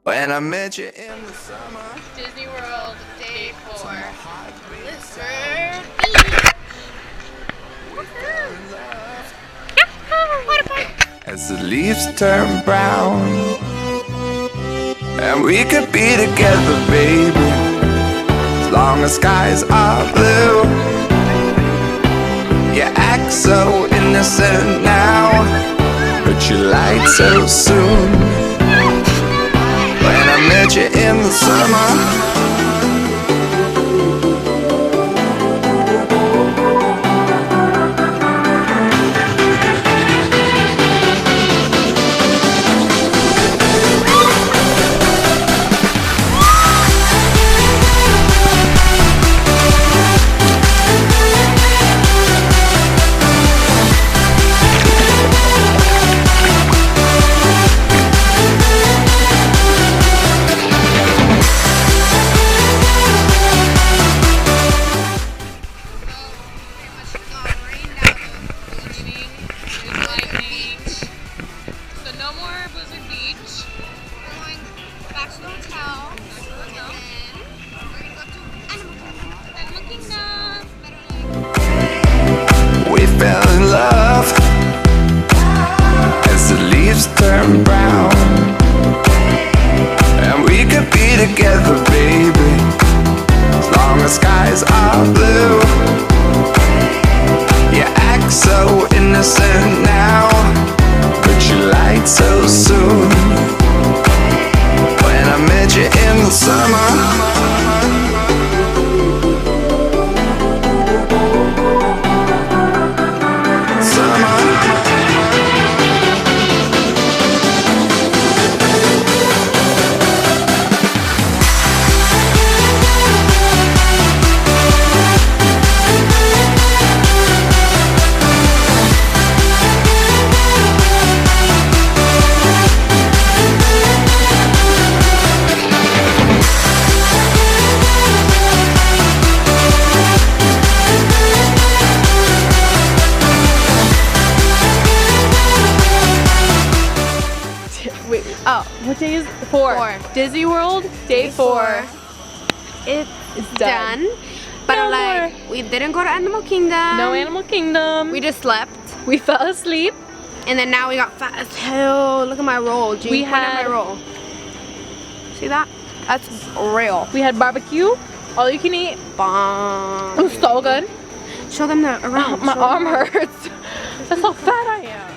When I met you in the summer. Disney World, day 4. Blizzard As the leaves turn brown, and we could be together, baby, as long as skies are blue. You act so innocent now, but you lied so soon. When I met you in the summer. Fell in love as the leaves turn brown, and we could be together, baby, as long as skies are blue. You act so innocent now, but you lied so soon. When I met you in the summer. Wait, oh, what day is 4? Disney World, day 4. It's done. But No like, more. we didn't go to Animal Kingdom. No Animal Kingdom. We just slept. We fell asleep. And then now we got fat as hell. Look at my roll. Gee, We point at had- my roll. See that? That's real. We had barbecue, all you can eat. Bomb. It was so good. Show them the around. My Show arm them. hurts. That's how fat I am.